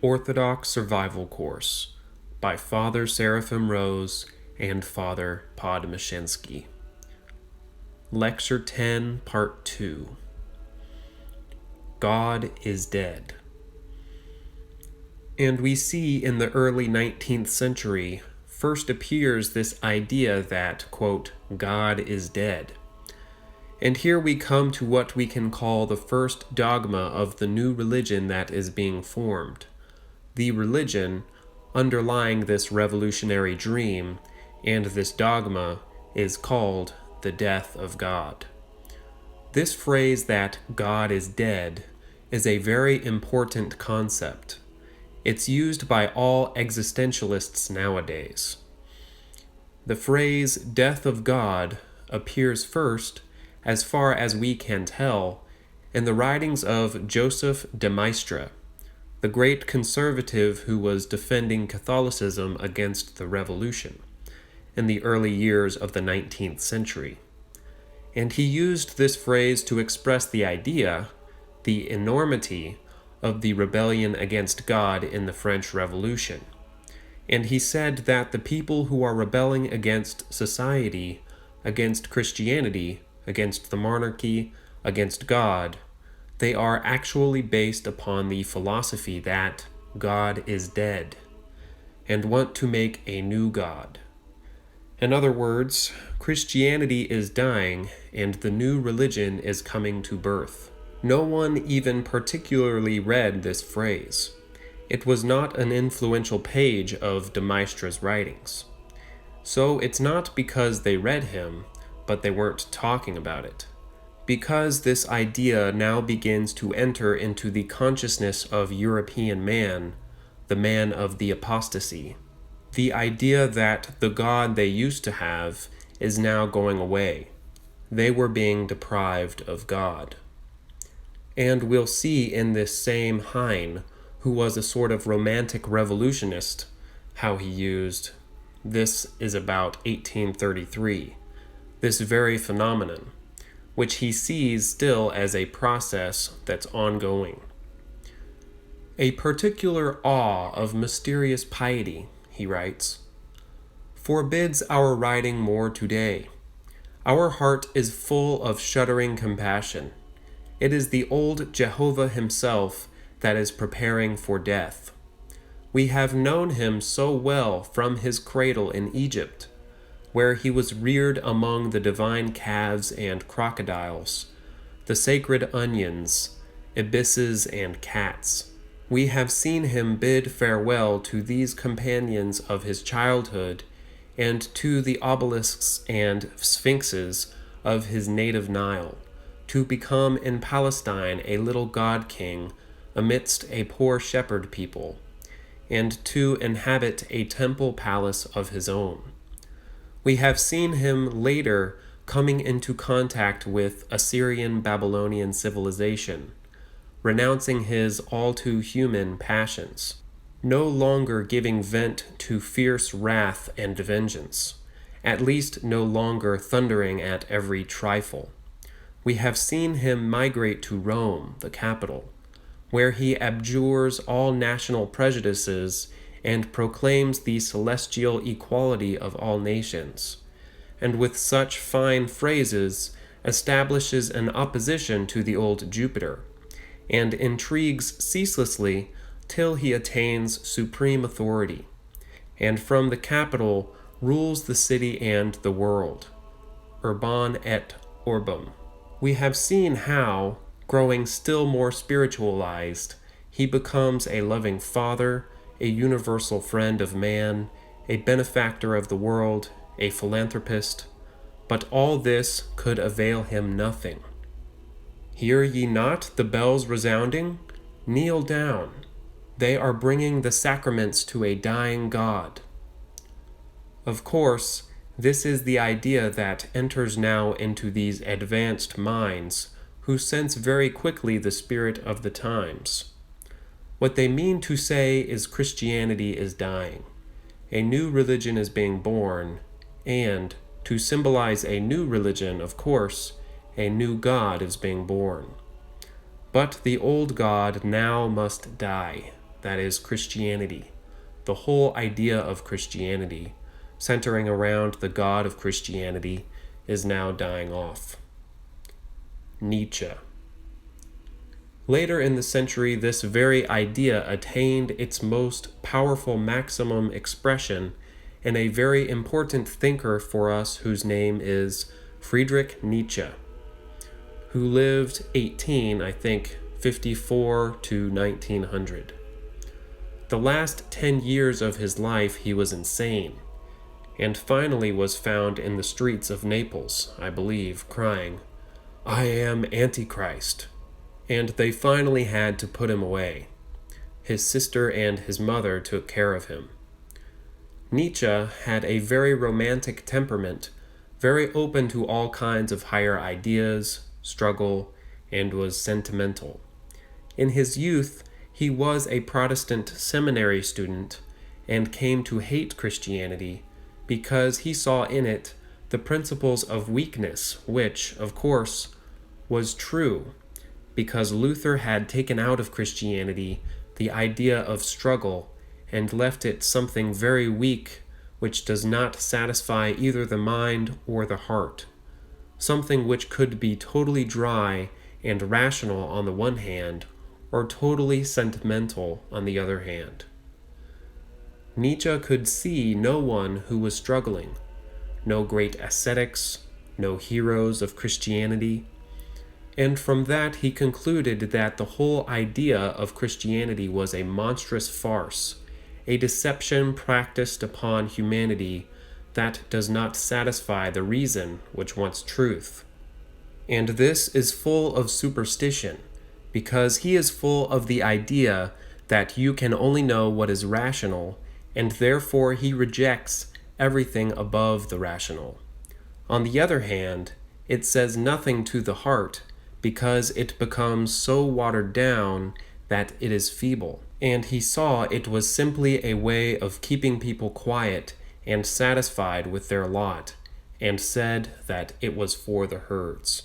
Orthodox Survival Course by Father Seraphim Rose and Father Podmashinsky. Lecture 10, Part 2. God is Dead. And we see in the early 19th century first appears this idea that, quote, God is dead. And here we come to what we can call the first dogma of the new religion that is being formed. The religion underlying this revolutionary dream and this dogma is called the death of God. This phrase that God is dead is a very important concept. It's used by all existentialists nowadays. The phrase death of God appears first, as far as we can tell, in the writings of Joseph de Maistre, the great conservative who was defending Catholicism against the Revolution in the early years of the 19th century. And he used this phrase to express the idea, the enormity, of the rebellion against God in the French Revolution. And he said that the people who are rebelling against society, against Christianity, against the monarchy, against God, they are actually based upon the philosophy that God is dead, and want to make a new God. In other words, Christianity is dying, and the new religion is coming to birth. No one even particularly read this phrase. It was not an influential page of de Maistre's writings. So it's not because they read him, but they weren't talking about it. Because this idea now begins to enter into the consciousness of European man, the man of the apostasy. The idea that the God they used to have is now going away. They were being deprived of God. And we'll see in this same Heine, who was a sort of romantic revolutionist, how he used, this is about 1833, this very phenomenon, which he sees still as a process that's ongoing. A particular awe of mysterious piety, he writes, forbids our writing more today. Our heart is full of shuddering compassion. It is the old Jehovah himself that is preparing for death. We have known him so well from his cradle in Egypt, where he was reared among the divine calves and crocodiles, the sacred onions, ibisses, and cats. We have seen him bid farewell to these companions of his childhood and to the obelisks and sphinxes of his native Nile, to become in Palestine a little god-king amidst a poor shepherd people, and to inhabit a temple palace of his own. We have seen him later coming into contact with Assyrian-Babylonian civilization, renouncing his all-too-human passions, no longer giving vent to fierce wrath and vengeance, at least no longer thundering at every trifle. We have seen him migrate to Rome, the capital, where he abjures all national prejudices and proclaims the celestial equality of all nations, and with such fine phrases establishes an opposition to the old Jupiter, and intrigues ceaselessly till he attains supreme authority, and from the capital rules the city and the world. Urban et orbum. We have seen how, growing still more spiritualized, he becomes a loving father, a universal friend of man, a benefactor of the world, a philanthropist, but all this could avail him nothing. Hear ye not the bells resounding? Kneel down. They are bringing the sacraments to a dying God. Of course, this is the idea that enters now into these advanced minds, who sense very quickly the spirit of the times. What they mean to say is Christianity is dying, a new religion is being born, and, to symbolize a new religion, of course, a new God is being born. But the old God now must die. that is Christianity. The whole idea of Christianity, centering around the God of Christianity, is now dying off. Nietzsche. Later in the century, this very idea attained its most powerful maximum expression in a very important thinker for us whose name is Friedrich Nietzsche, who lived 54 to 1900. The last 10 years of his life he was insane, and finally was found in the streets of Naples, I believe, crying, "I am Antichrist," and they finally had to put him away. His sister and his mother took care of him. Nietzsche had a very romantic temperament, very open to all kinds of higher ideas, struggle, and was sentimental. In his youth, he was a Protestant seminary student and came to hate Christianity because he saw in it the principles of weakness, which, of course, was true, because Luther had taken out of Christianity the idea of struggle and left it something very weak, which does not satisfy either the mind or the heart, something which could be totally dry and rational on the one hand, or totally sentimental on the other hand. Nietzsche could see no one who was struggling, no great ascetics, no heroes of Christianity, and from that he concluded that the whole idea of Christianity was a monstrous farce, a deception practiced upon humanity that does not satisfy the reason which wants truth. And this is full of superstition, because he is full of the idea that you can only know what is rational, and therefore he rejects everything above the rational. On the other hand, it says nothing to the heart, because it becomes so watered down that it is feeble, and he saw it was simply a way of keeping people quiet and satisfied with their lot, and said that it was for the herds.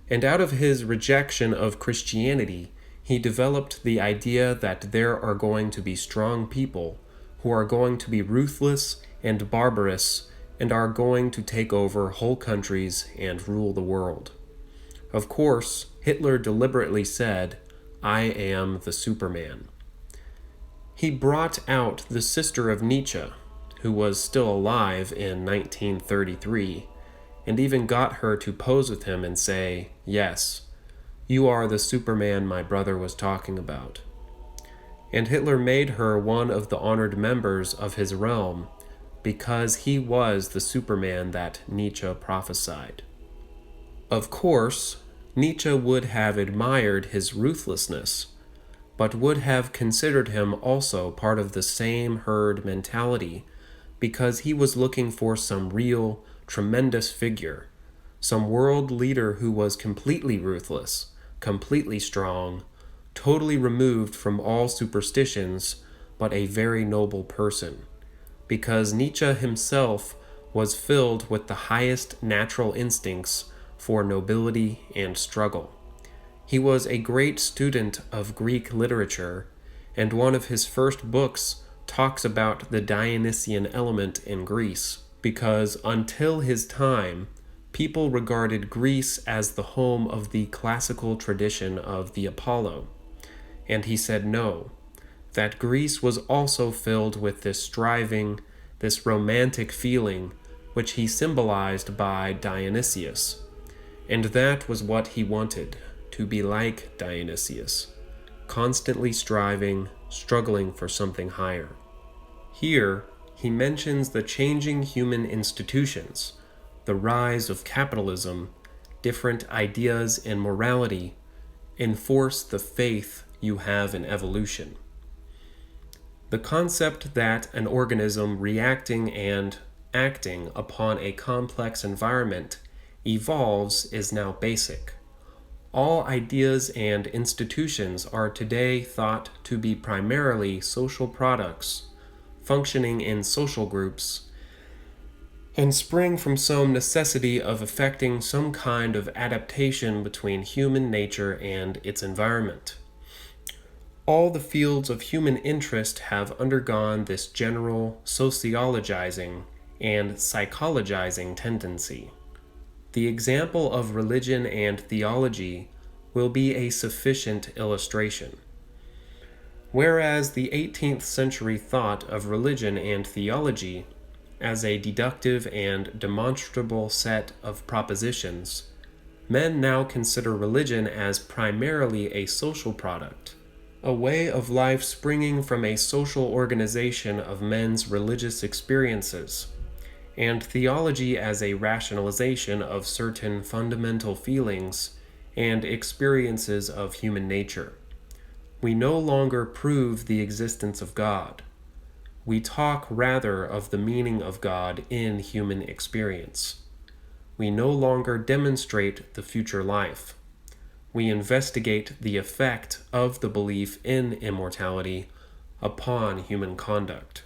And out of his rejection of Christianity, he developed the idea that there are going to be strong people who are going to be ruthless and barbarous and are going to take over whole countries and rule the world. Of course, Hitler deliberately said, "I am the Superman." He brought out the sister of Nietzsche, who was still alive in 1933, and even got her to pose with him and say, "Yes, you are the Superman my brother was talking about." And Hitler made her one of the honored members of his realm because he was the Superman that Nietzsche prophesied. Of course, Nietzsche would have admired his ruthlessness, but would have considered him also part of the same herd mentality because he was looking for some real, tremendous figure, some world leader who was completely ruthless, completely strong, totally removed from all superstitions, but a very noble person, because Nietzsche himself was filled with the highest natural instincts for nobility and struggle. He was a great student of Greek literature, and one of his first books talks about the Dionysian element in Greece, because until his time, people regarded Greece as the home of the classical tradition of the Apollo. And he said no, that Greece was also filled with this striving, this romantic feeling, which he symbolized by Dionysius. And that was what he wanted, to be like Dionysius, constantly striving, struggling for something higher. Here, he mentions the changing human institutions, the rise of capitalism, different ideas in morality, enforce the faith you have in evolution. The concept that an organism reacting and acting upon a complex environment evolves is now basic. All ideas and institutions are today thought to be primarily social products, functioning in social groups, and spring from some necessity of effecting some kind of adaptation between human nature and its environment. All the fields of human interest have undergone this general sociologizing and psychologizing tendency. The example of religion and theology will be a sufficient illustration. Whereas the 18th century thought of religion and theology as a deductive and demonstrable set of propositions, men now consider religion as primarily a social product, a way of life springing from a social organization of men's religious experiences, and theology as a rationalization of certain fundamental feelings and experiences of human nature. We no longer prove the existence of God. We talk rather of the meaning of God in human experience. We no longer demonstrate the future life. We investigate the effect of the belief in immortality upon human conduct.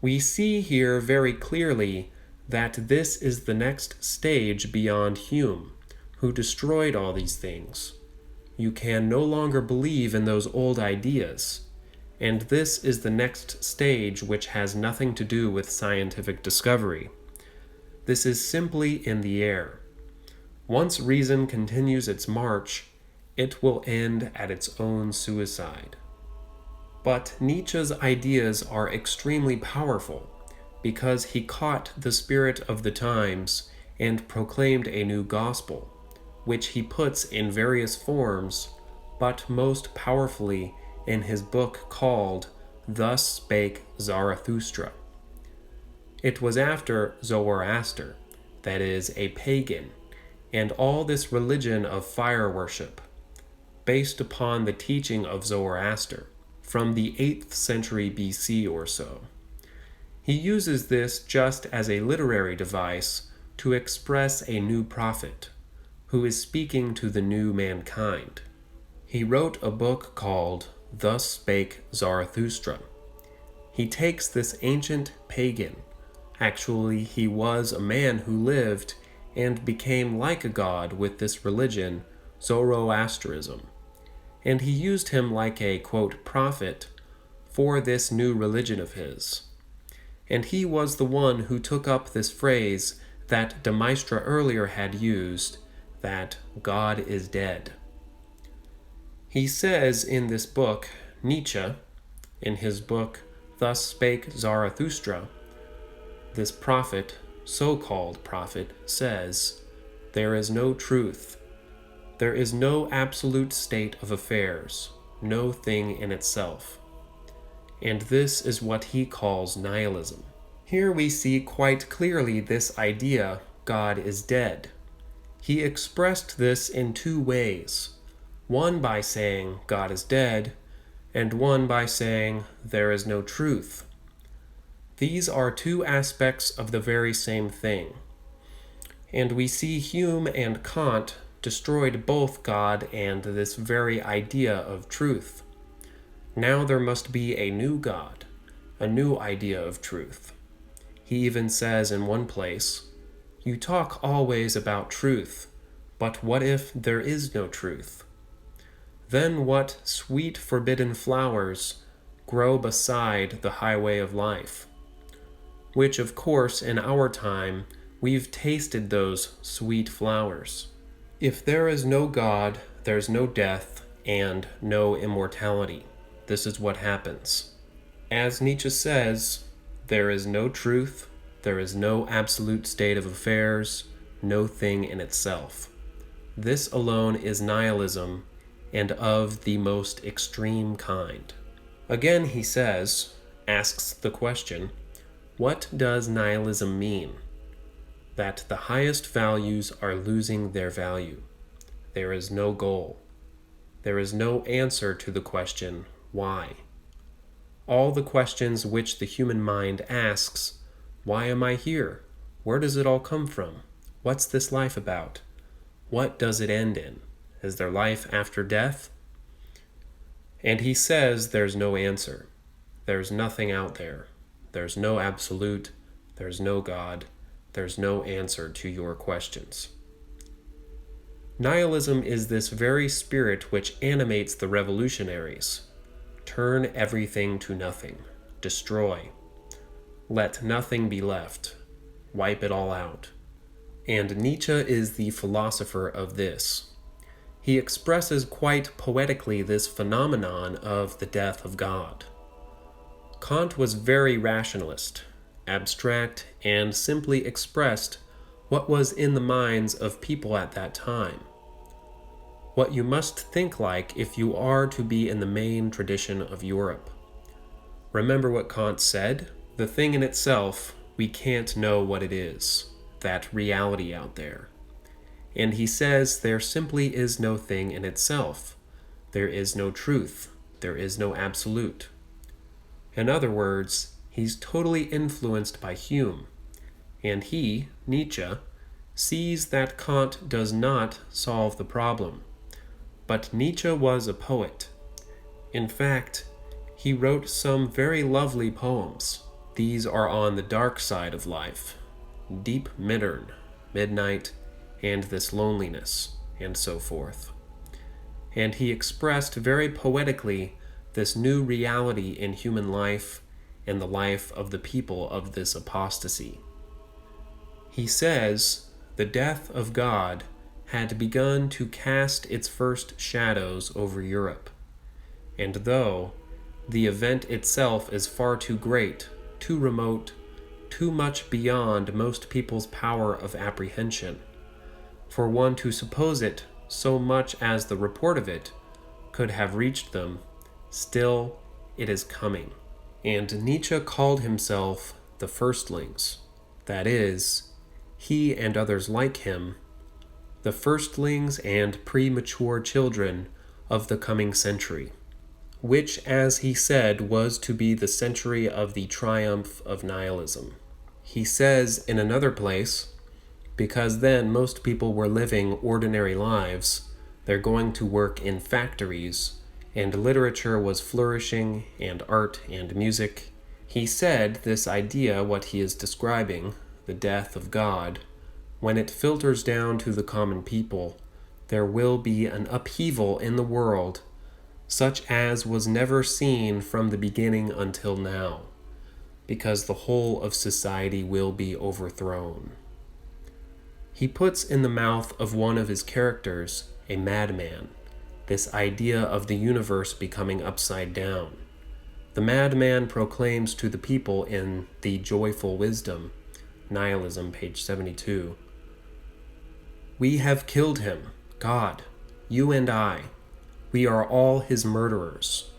We see here very clearly that this is the next stage beyond Hume, who destroyed all these things. You can no longer believe in those old ideas, and this is the next stage, which has nothing to do with scientific discovery. This is simply in the air. Once reason continues its march, it will end at its own suicide. But Nietzsche's ideas are extremely powerful because he caught the spirit of the times and proclaimed a new gospel, which he puts in various forms, but most powerfully in his book called Thus Spake Zarathustra. It was after Zoroaster, that is, a pagan, and all this religion of fire worship, based upon the teaching of Zoroaster, from the 8th century BC or so. He uses this just as a literary device to express a new prophet, who is speaking to the new mankind. He wrote a book called Thus Spake Zarathustra. He takes this ancient pagan, actually he was a man who lived and became like a god with this religion, Zoroasterism, and he used him like a, quote, prophet for this new religion of his. And he was the one who took up this phrase that de Maistre earlier had used, that God is dead. He says in this book, Nietzsche, in his book Thus Spake Zarathustra, this prophet, so-called prophet, says, "There is no truth. There is no absolute state of affairs, no thing in itself." And this is what he calls nihilism. Here we see quite clearly this idea, God is dead. He expressed this in two ways, one by saying God is dead, and one by saying there is no truth. These are two aspects of the very same thing. And we see Hume and Kant destroyed both God and this very idea of truth. Now there must be a new God, a new idea of truth. He even says in one place, "You talk always about truth, but what if there is no truth? Then what sweet forbidden flowers grow beside the highway of life?" Which, of course, in our time, we've tasted those sweet flowers. If there is no God, there's no death and no immortality. This is what happens. As Nietzsche says, there is no truth, there is no absolute state of affairs, no thing in itself. This alone is nihilism, and of the most extreme kind. Again, he says, asks the question, what does nihilism mean? That the highest values are losing their value. There is no goal. There is no answer to the question, why? All the questions which the human mind asks, why am I here? Where does it all come from? What's this life about? What does it end in? Is there life after death? And he says there's no answer. There's nothing out there. There's no absolute. There's no God. There's no answer to your questions. Nihilism is this very spirit which animates the revolutionaries. Turn everything to nothing. Destroy. Let nothing be left. Wipe it all out. And Nietzsche is the philosopher of this. He expresses quite poetically this phenomenon of the death of God. Kant was very rationalist, abstract, and simply expressed what was in the minds of people at that time. What you must think like if you are to be in the main tradition of Europe. Remember what Kant said? The thing in itself, we can't know what it is, that reality out there. And he says there simply is no thing in itself. There is no truth. There is no absolute. In other words, he's totally influenced by Hume. And he, Nietzsche, sees that Kant does not solve the problem. But Nietzsche was a poet. In fact, he wrote some very lovely poems. These are on the dark side of life. Deep Midden, Midnight, and This Loneliness, and so forth. And he expressed very poetically this new reality in human life and the life of the people of this apostasy. He says the death of God had begun to cast its first shadows over Europe, and though the event itself is far too great, too remote, too much beyond most people's power of apprehension, for one to suppose it so much as the report of it could have reached them, still it is coming. And Nietzsche called himself the firstlings, that is, he and others like him, the firstlings and premature children of the coming century, which, as he said, was to be the century of the triumph of nihilism. He says in another place, because then most people were living ordinary lives, they're going to work in factories, and literature was flourishing, and art and music. He said this idea, what he is describing, the death of God, when it filters down to the common people, there will be an upheaval in the world such as was never seen from the beginning until now, because the whole of society will be overthrown. He puts in the mouth of one of his characters, a madman, this idea of the universe becoming upside down. The madman proclaims to the people in The Joyful Wisdom, Nihilism, page 72, "We have killed him, God, you and I. We are all his murderers.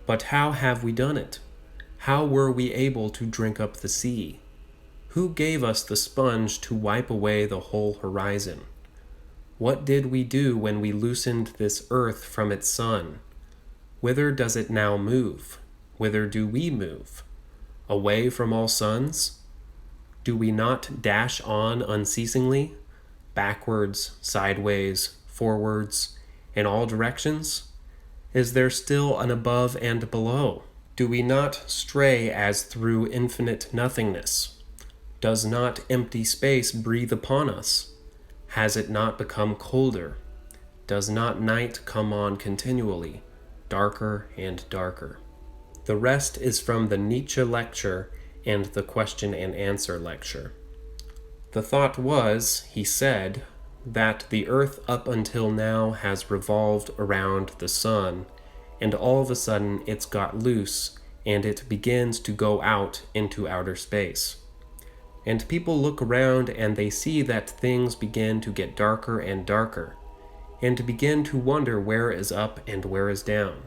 But how have we done it? How were we able to drink up the sea? Who gave us the sponge to wipe away the whole horizon? What did we do when we loosened this earth from its sun? Whither does it now move? Whither do we move? Away from all suns? Do we not dash on unceasingly, backwards, sideways, forwards, in all directions? Is there still an above and below? Do we not stray as through infinite nothingness? Does not empty space breathe upon us? Has it not become colder? Does not night come on continually, darker and darker?" The rest is from the Nietzsche lecture and the question and answer lecture. The thought was, he said, that the earth up until now has revolved around the sun, and all of a sudden it's got loose and it begins to go out into outer space. And people look around and they see that things begin to get darker and darker, and begin to wonder where is up and where is down,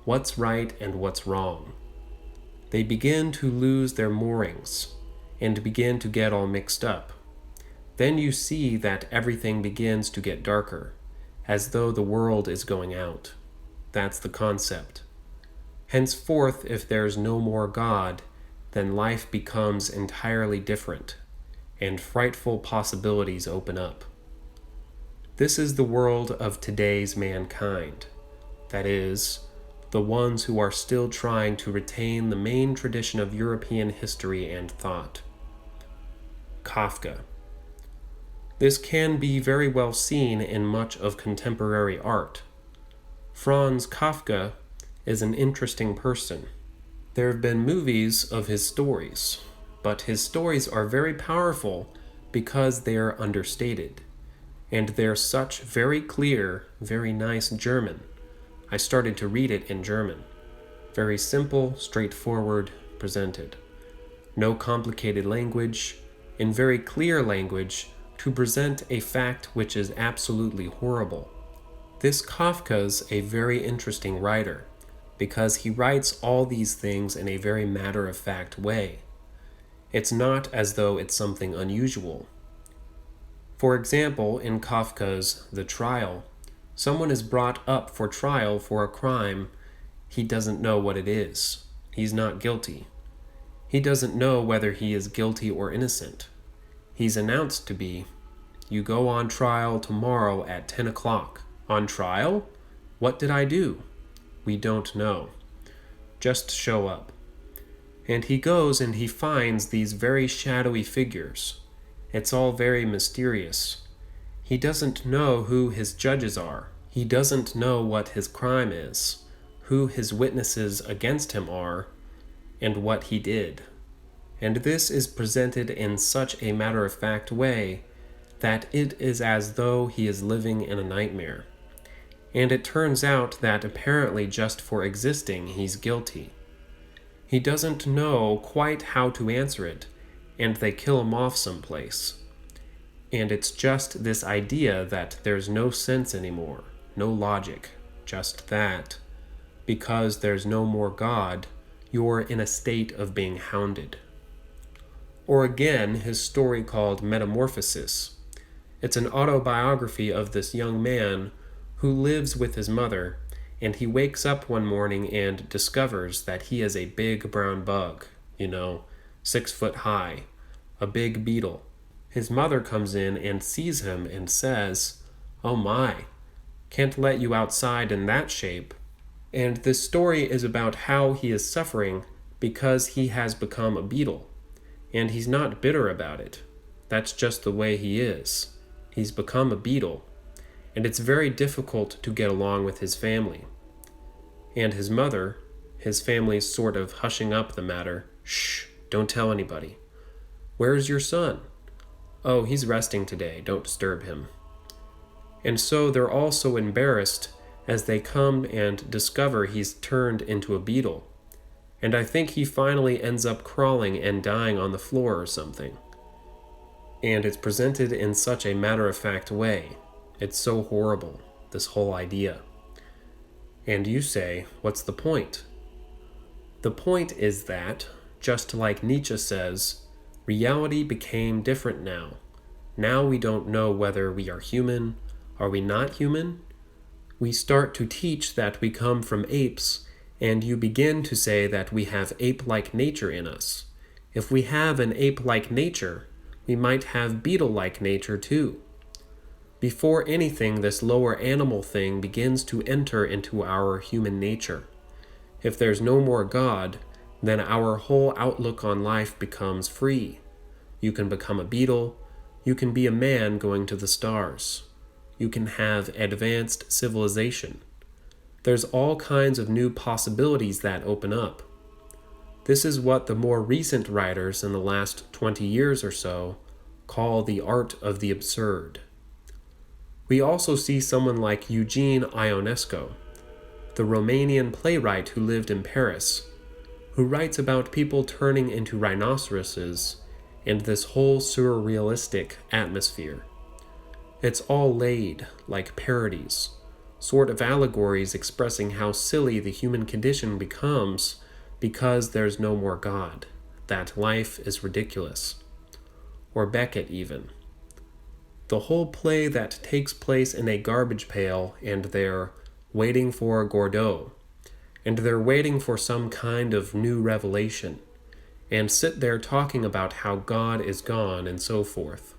what's right and what's wrong. They begin to lose their moorings, and begin to get all mixed up. Then you see that everything begins to get darker, as though the world is going out. That's the concept. Henceforth, if there's no more God, then life becomes entirely different, and frightful possibilities open up. This is the world of today's mankind, that is, the ones who are still trying to retain the main tradition of European history and thought. Kafka. This can be very well seen in much of contemporary art. Franz Kafka is an interesting person. There have been movies of his stories, but his stories are very powerful because they are understated. And they're such very clear, very nice German. I started to read it in German. Very simple, straightforward, presented. No complicated language, in very clear language, to present a fact which is absolutely horrible. This Kafka's a very interesting writer, because he writes all these things in a very matter-of-fact way. It's not as though it's something unusual. For example, in Kafka's The Trial, someone is brought up for trial for a crime he doesn't know what it is. He's not guilty. He doesn't know whether he is guilty or innocent. He's announced to be, "You go on trial tomorrow at 10 o'clock. On trial? What did I do? We don't know. Just show up." And he goes and he finds these very shadowy figures. It's all very mysterious. He doesn't know who his judges are. He doesn't know what his crime is, who his witnesses against him are, and what he did. And this is presented in such a matter-of-fact way that it is as though he is living in a nightmare. And it turns out that apparently just for existing, he's guilty. He doesn't know quite how to answer it, and they kill him off someplace. And it's just this idea that there's no sense anymore, no logic, just that. Because there's no more God, you're in a state of being hounded. Or again, his story called Metamorphosis. It's an autobiography of this young man who lives with his mother, and he wakes up one morning and discovers that he is a big brown bug, 6 foot high, a big beetle. His mother comes in and sees him and says, "Oh my, can't let you outside in that shape." And this story is about how he is suffering because he has become a beetle. And he's not bitter about it. That's just the way he is. He's become a beetle. And it's very difficult to get along with his family. And his mother, his family's sort of hushing up the matter. "Shh, don't tell anybody." "Where's your son?" "Oh, he's resting today, don't disturb him." And so they're all so embarrassed as they come and discover he's turned into a beetle. And I think he finally ends up crawling and dying on the floor or something. And it's presented in such a matter-of-fact way. It's so horrible, this whole idea. And you say, what's the point? The point is that, just like Nietzsche says, reality became different now. Now we don't know whether we are human. Are we not human? We start to teach that we come from apes, and you begin to say that we have ape-like nature in us. If we have an ape-like nature, we might have beetle-like nature too. Before anything, this lower animal thing begins to enter into our human nature. If there's no more God, then our whole outlook on life becomes free. You can become a beetle. You can be a man going to the stars. You can have advanced civilization. There's all kinds of new possibilities that open up. This is what the more recent writers in the last 20 years or so call the art of the absurd. We also see someone like Eugene Ionesco, the Romanian playwright who lived in Paris, who writes about people turning into rhinoceroses and this whole surrealistic atmosphere. It's all laid like parodies, sort of allegories expressing how silly the human condition becomes because there's no more God, that life is ridiculous. Or Beckett even. The whole play that takes place in a garbage pail, and they're waiting for Godot, and they're waiting for some kind of new revelation, and sit there talking about how God is gone and so forth.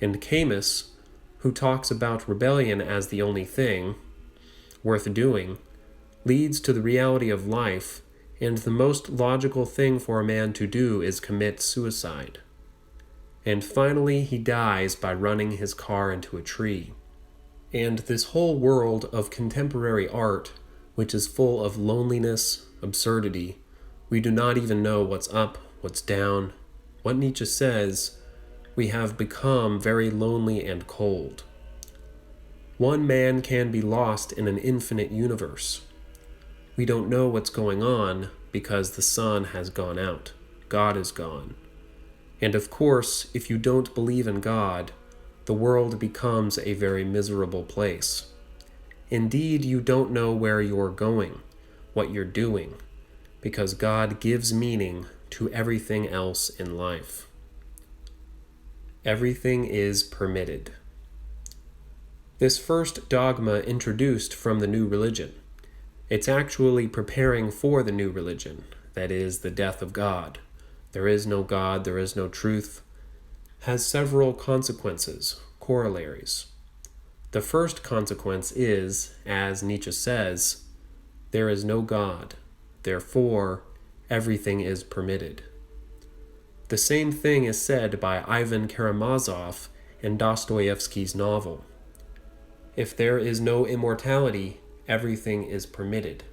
And Camus, who talks about rebellion as the only thing worth doing, leads to the reality of life, and the most logical thing for a man to do is commit suicide. And finally, he dies by running his car into a tree. And this whole world of contemporary art, which is full of loneliness, absurdity, we do not even know what's up, what's down. What Nietzsche says, we have become very lonely and cold. One man can be lost in an infinite universe. We don't know what's going on because the sun has gone out. God is gone. And of course, if you don't believe in God, the world becomes a very miserable place. Indeed, you don't know where you're going, what you're doing, because God gives meaning to everything else in life. Everything is permitted. This first dogma introduced from the new religion. It's actually preparing for the new religion, that is, the death of God. There is no God, there is no truth, has several consequences, corollaries. The first consequence is, as Nietzsche says, there is no God, therefore everything is permitted. The same thing is said by Ivan Karamazov in Dostoevsky's novel. If there is no immortality, everything is permitted.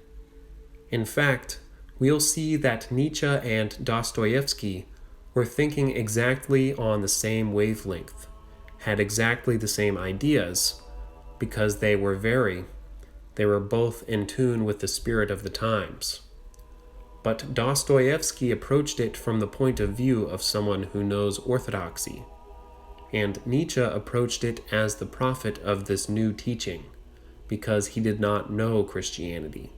In fact, we'll see that Nietzsche and Dostoevsky were thinking exactly on the same wavelength, had exactly the same ideas, because they were both in tune with the spirit of the times. But Dostoevsky approached it from the point of view of someone who knows orthodoxy, and Nietzsche approached it as the prophet of this new teaching, because he did not know Christianity,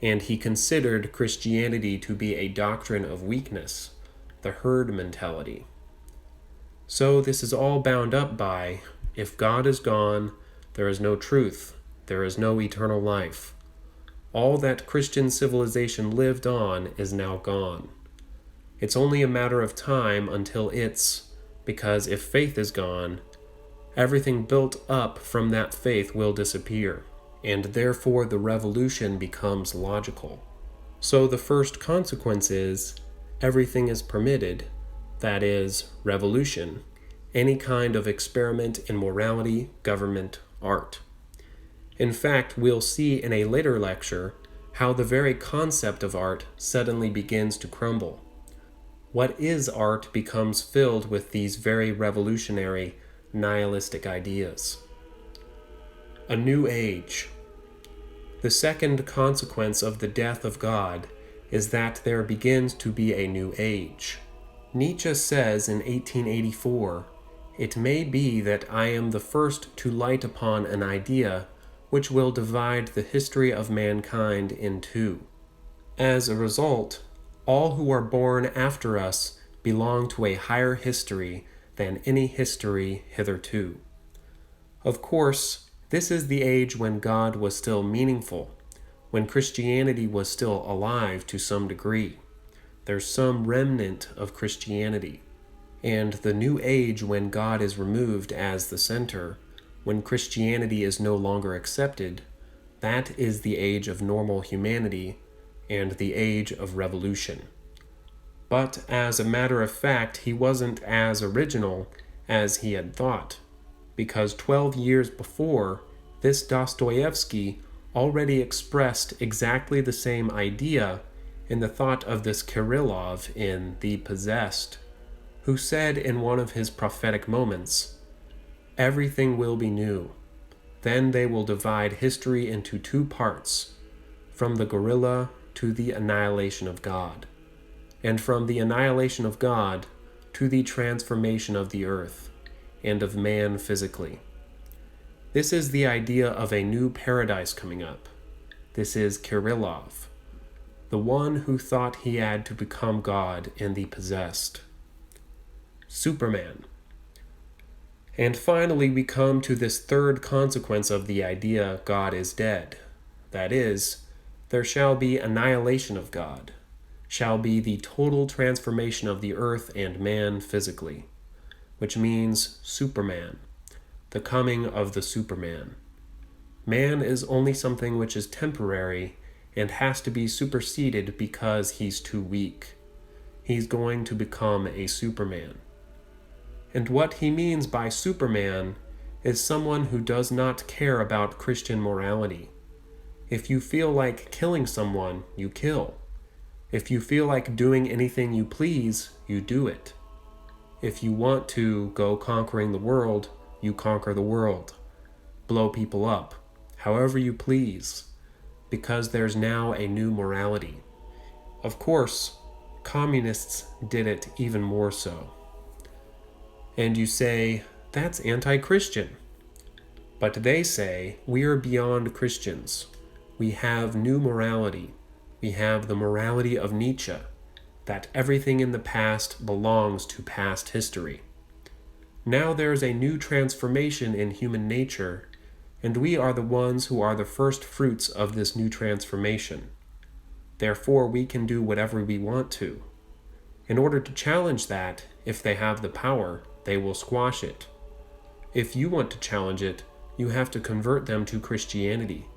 and he considered Christianity to be a doctrine of weakness, the herd mentality. So this is all bound up by, if God is gone, there is no truth, there is no eternal life. All that Christian civilization lived on is now gone. It's only a matter of time until because if faith is gone, everything built up from that faith will disappear, and therefore the revolution becomes logical. So the first consequence is, everything is permitted, that is, revolution, any kind of experiment in morality, government, art. In fact, we'll see in a later lecture how the very concept of art suddenly begins to crumble. What is art becomes filled with these very revolutionary, nihilistic ideas. A new age. The second consequence of the death of God is that there begins to be a new age. Nietzsche says in 1884, "It may be that I am the first to light upon an idea which will divide the history of mankind in two. As a result, all who are born after us belong to a higher history than any history hitherto." Of course, this is the age when God was still meaningful, when Christianity was still alive to some degree. There's some remnant of Christianity. And the new age when God is removed as the center, when Christianity is no longer accepted, that is the age of normal humanity and the age of revolution. But as a matter of fact, he wasn't as original as he had thought, because 12 years before, this Dostoevsky already expressed exactly the same idea in the thought of this Kirillov in The Possessed, who said in one of his prophetic moments, "Everything will be new. Then they will divide history into two parts, from the gorilla to the annihilation of God, and from the annihilation of God to the transformation of the earth, and of man physically." This is the idea of a new paradise coming up. This is Kirillov, the one who thought he had to become God in The Possessed. Superman. And finally, we come to this third consequence of the idea God is dead. That is, there shall be annihilation of God, shall be the total transformation of the earth and man physically, which means Superman, the coming of the Superman. Man is only something which is temporary and has to be superseded because he's too weak. He's going to become a Superman. And what he means by Superman is someone who does not care about Christian morality. If you feel like killing someone, you kill. If you feel like doing anything you please, you do it. If you want to go conquering the world, you conquer the world. Blow people up, however you please, because there's now a new morality. Of course, communists did it even more so. And you say, that's anti-Christian. But they say, we are beyond Christians. We have new morality. We have the morality of Nietzsche, that everything in the past belongs to past history. Now there's a new transformation in human nature, and we are the ones who are the first fruits of this new transformation. Therefore, we can do whatever we want to. In order to challenge that, if they have the power, they will squash it. If you want to challenge it, you have to convert them to Christianity,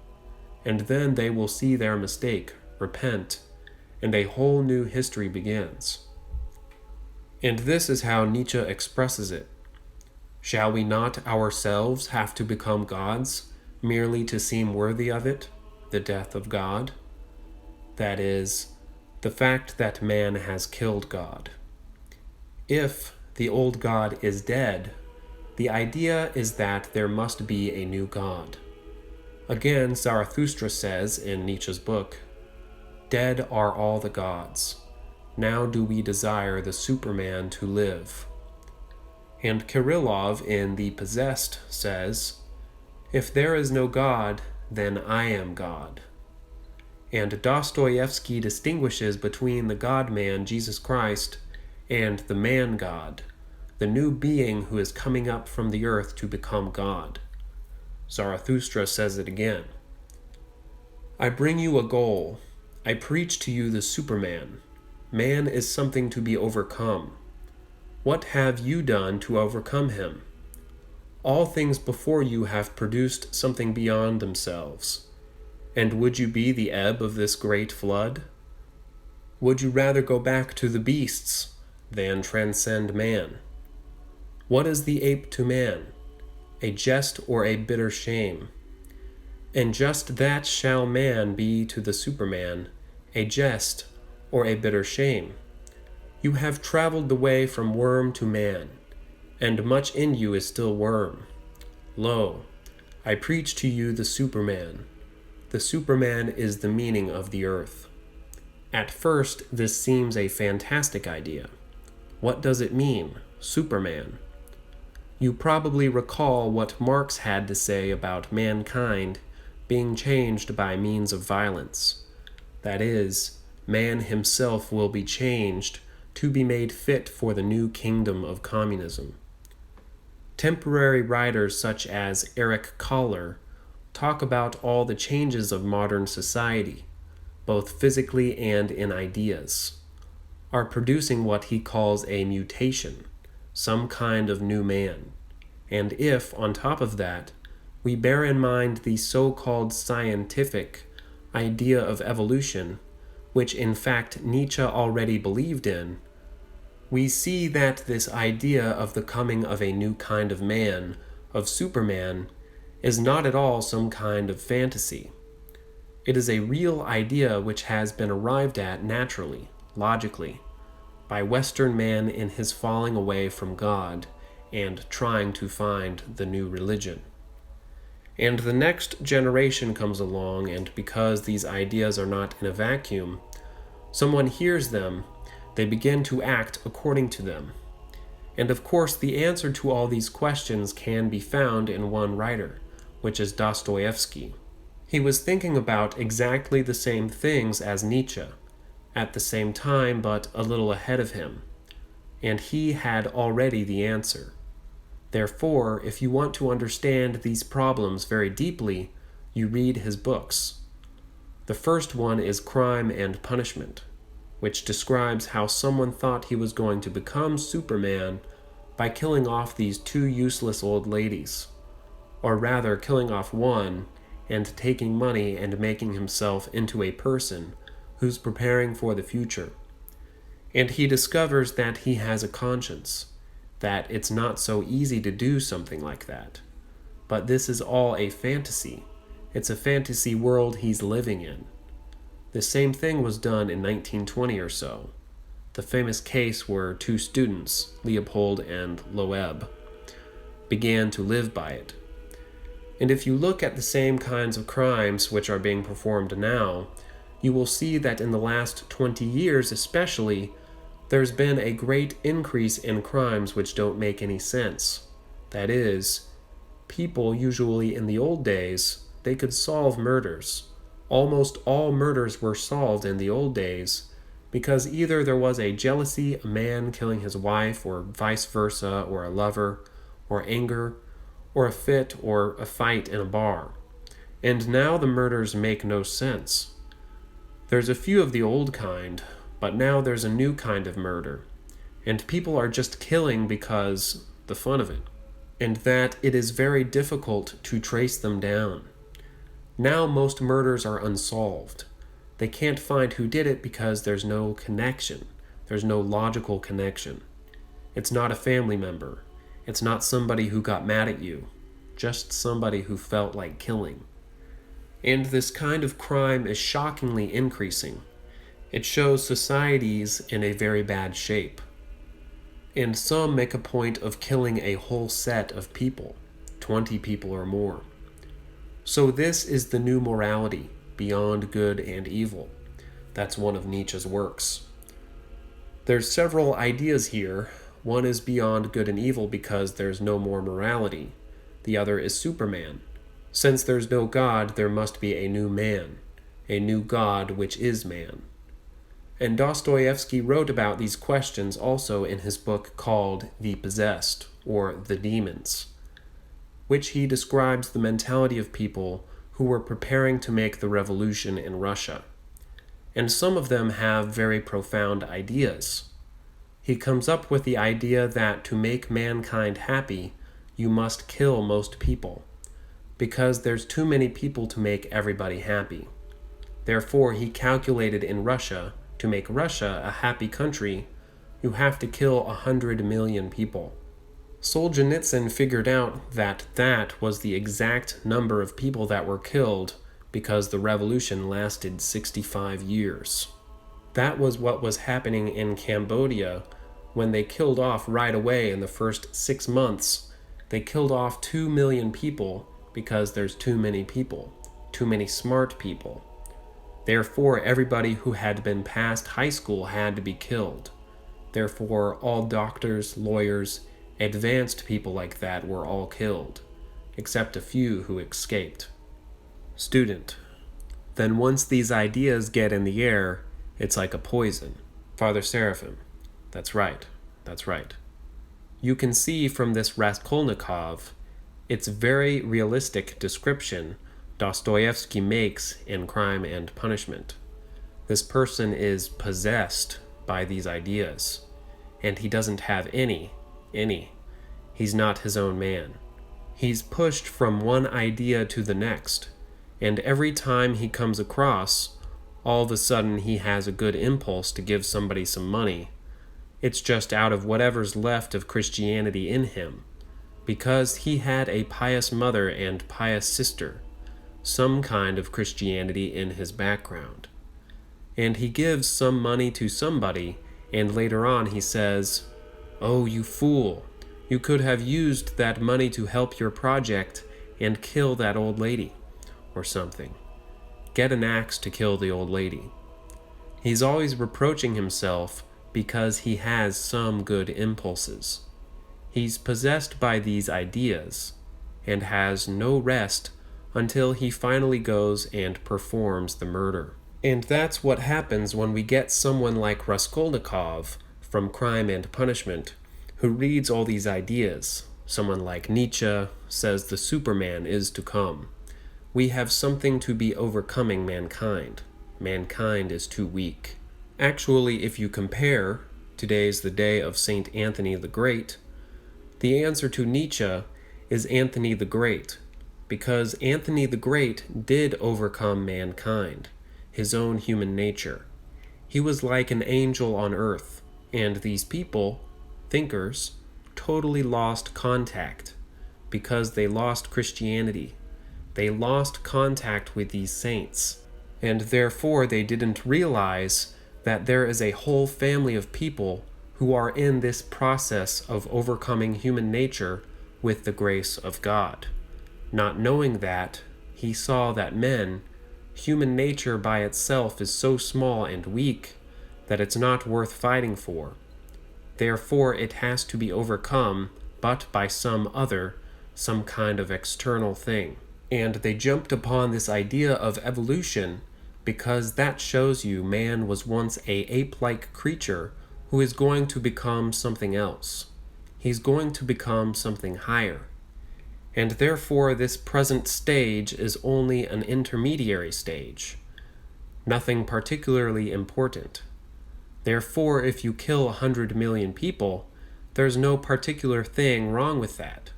and then they will see their mistake, repent, and a whole new history begins. And this is how Nietzsche expresses it. Shall we not ourselves have to become gods, merely to seem worthy of it, the death of God? That is, the fact that man has killed God. If the old God is dead, the idea is that there must be a new God. Again, Zarathustra says in Nietzsche's book, "Dead are all the gods. Now do we desire the Superman to live." And Kirillov in The Possessed says, "If there is no God, then I am God." And Dostoevsky distinguishes between the God-man, Jesus Christ, and the man-God, the new being who is coming up from the earth to become God. Zarathustra says it again. "I bring you a goal. I preach to you the Superman. Man is something to be overcome. What have you done to overcome him? All things before you have produced something beyond themselves. And would you be the ebb of this great flood? Would you rather go back to the beasts than transcend man? What is the ape to man? A jest or a bitter shame? And just that shall man be to the Superman, a jest or a bitter shame. You have traveled the way from worm to man, and much in you is still worm. Lo, I preach to you the Superman. The Superman is the meaning of the earth." At first, this seems a fantastic idea. What does it mean, Superman? You probably recall what Marx had to say about mankind being changed by means of violence. That is, man himself will be changed to be made fit for the new kingdom of communism. Temporary writers such as Eric Kohler talk about all the changes of modern society, both physically and in ideas, are producing what he calls a mutation, some kind of new man. And if, on top of that, we bear in mind the so-called scientific idea of evolution, which in fact Nietzsche already believed in, we see that this idea of the coming of a new kind of man, of Superman, is not at all some kind of fantasy. It is a real idea which has been arrived at naturally, logically, by Western man in his falling away from God and trying to find the new religion. And the next generation comes along, and because these ideas are not in a vacuum, someone hears them, they begin to act according to them. And of course, the answer to all these questions can be found in one writer, which is Dostoevsky. He was thinking about exactly the same things as Nietzsche, at the same time but a little ahead of him, and he had already the answer. Therefore, if you want to understand these problems very deeply, you read his books. The first one is Crime and Punishment, which describes how someone thought he was going to become Superman by killing off these two useless old ladies, or rather killing off one and taking money and making himself into a person who's preparing for the future. And he discovers that he has a conscience, that it's not so easy to do something like that. But this is all a fantasy. It's a fantasy world he's living in. The same thing was done in 1920 or so. The famous case where two students, Leopold and Loeb, began to live by it. And if you look at the same kinds of crimes which are being performed now, you will see that in the last 20 years especially, there's been a great increase in crimes which don't make any sense. That is, people usually in the old days, they could solve murders. Almost all murders were solved in the old days because either there was a jealousy, a man killing his wife, or vice versa, or a lover, or anger, or a fit, or a fight in a bar. And now the murders make no sense. There's a few of the old kind, but now there's a new kind of murder, and people are just killing because the fun of it, and that it is very difficult to trace them down. Now most murders are unsolved. They can't find who did it because there's no connection. There's no logical connection. It's not a family member. It's not somebody who got mad at you. Just somebody who felt like killing. And this kind of crime is shockingly increasing. It shows societies in a very bad shape. And some make a point of killing a whole set of people, 20 people or more. So this is the new morality, beyond good and evil. That's one of Nietzsche's works. There's several ideas here. One is beyond good and evil because there's no more morality. The other is Superman. Since there's no God, there must be a new man, a new God which is man. And Dostoevsky wrote about these questions also in his book called The Possessed, or The Demons, which he describes the mentality of people who were preparing to make the revolution in Russia. And some of them have very profound ideas. He comes up with the idea that to make mankind happy, you must kill most people, because there's too many people to make everybody happy. Therefore, he calculated in Russia, to make Russia a happy country, you have to kill 100 million people. Solzhenitsyn figured out that that was the exact number of people that were killed because the revolution lasted 65 years. That was what was happening in Cambodia when they killed off right away in the first 6 months. They killed off 2 million people because there's too many people, too many smart people. Therefore, everybody who had been past high school had to be killed. Therefore, all doctors, lawyers, advanced people like that were all killed, except a few who escaped. Student: then once these ideas get in the air, it's like a poison. Father Seraphim: that's right, that's right. You can see from this Raskolnikov, its very realistic description Dostoevsky makes in Crime and Punishment. This person is possessed by these ideas, and he doesn't have any. He's not his own man. He's pushed from one idea to the next, and every time he comes across, all of a sudden he has a good impulse to give somebody some money. It's just out of whatever's left of Christianity in him, because he had a pious mother and pious sister, some kind of Christianity in his background. And he gives some money to somebody, and later on he says, "Oh, you fool, you could have used that money to help your project and kill that old lady," or something. Get an axe to kill the old lady. He's always reproaching himself because he has some good impulses. He's possessed by these ideas and has no rest until he finally goes and performs the murder. And that's what happens when we get someone like Raskolnikov from Crime and Punishment, who reads all these ideas. Someone like Nietzsche says the Superman is to come. We have something to be overcoming mankind. Mankind is too weak. Actually, if you compare, today's the day of Saint Anthony the Great, the answer to Nietzsche is Anthony the Great, because Anthony the Great did overcome mankind, his own human nature. He was like an angel on earth, and these people, thinkers, totally lost contact because they lost Christianity. They lost contact with these saints, and therefore they didn't realize that there is a whole family of people who are in this process of overcoming human nature with the grace of God. Not knowing that, he saw that human nature by itself is so small and weak that it's not worth fighting for. Therefore, it has to be overcome, but by some kind of external thing. And they jumped upon this idea of evolution because that shows you man was once an ape-like creature who is going to become something else. He's going to become something higher. And therefore this present stage is only an intermediary stage, nothing particularly important. Therefore, if you kill 100 million people, there's no particular thing wrong with that.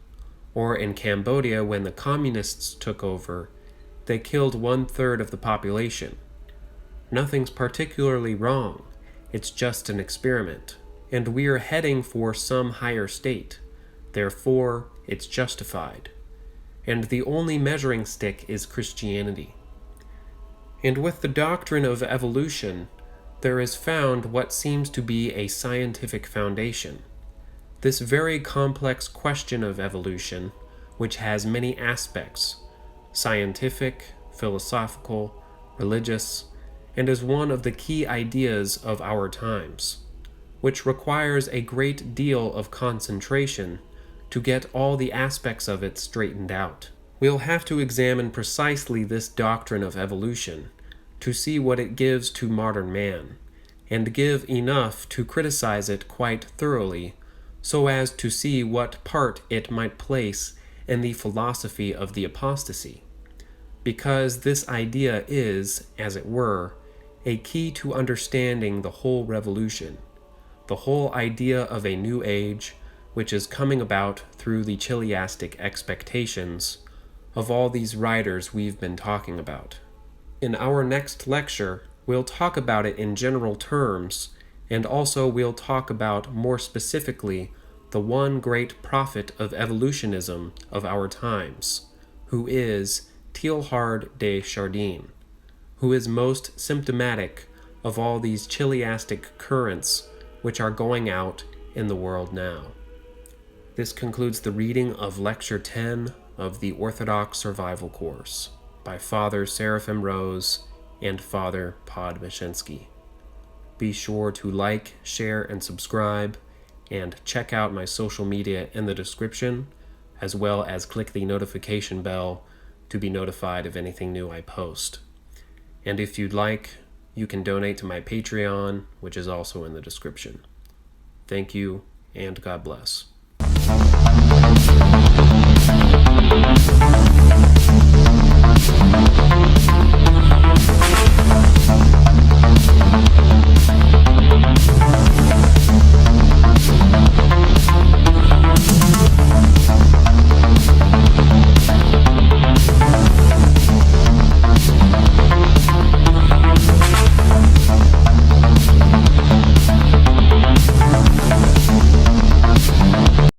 Or in Cambodia, when the communists took over, they killed 1/3 of the population. Nothing's particularly wrong. It's just an experiment. And we are heading for some higher state. Therefore, it's justified. And the only measuring stick is Christianity. And with the doctrine of evolution, there is found what seems to be a scientific foundation. This very complex question of evolution, which has many aspects, scientific, philosophical, religious, and is one of the key ideas of our times, which requires a great deal of concentration to get all the aspects of it straightened out. We'll have to examine precisely this doctrine of evolution to see what it gives to modern man, and give enough to criticize it quite thoroughly, so as to see what part it might place in the philosophy of the apostasy. Because this idea is, as it were, a key to understanding the whole revolution, the whole idea of a new age, which is coming about through the chiliastic expectations of all these writers we've been talking about. In our next lecture, we'll talk about it in general terms, and also we'll talk about more specifically the one great prophet of evolutionism of our times, who is Teilhard de Chardin, who is most symptomatic of all these chiliastic currents which are going out in the world now. This concludes the reading of Lecture 10 of the Orthodox Survival Course by Father Seraphim Rose and Father Podmashensky. Be sure to like, share, and subscribe, and check out my social media in the description, as well as click the notification bell to be notified of anything new I post. And if you'd like, you can donate to my Patreon, which is also in the description. Thank you, and God bless.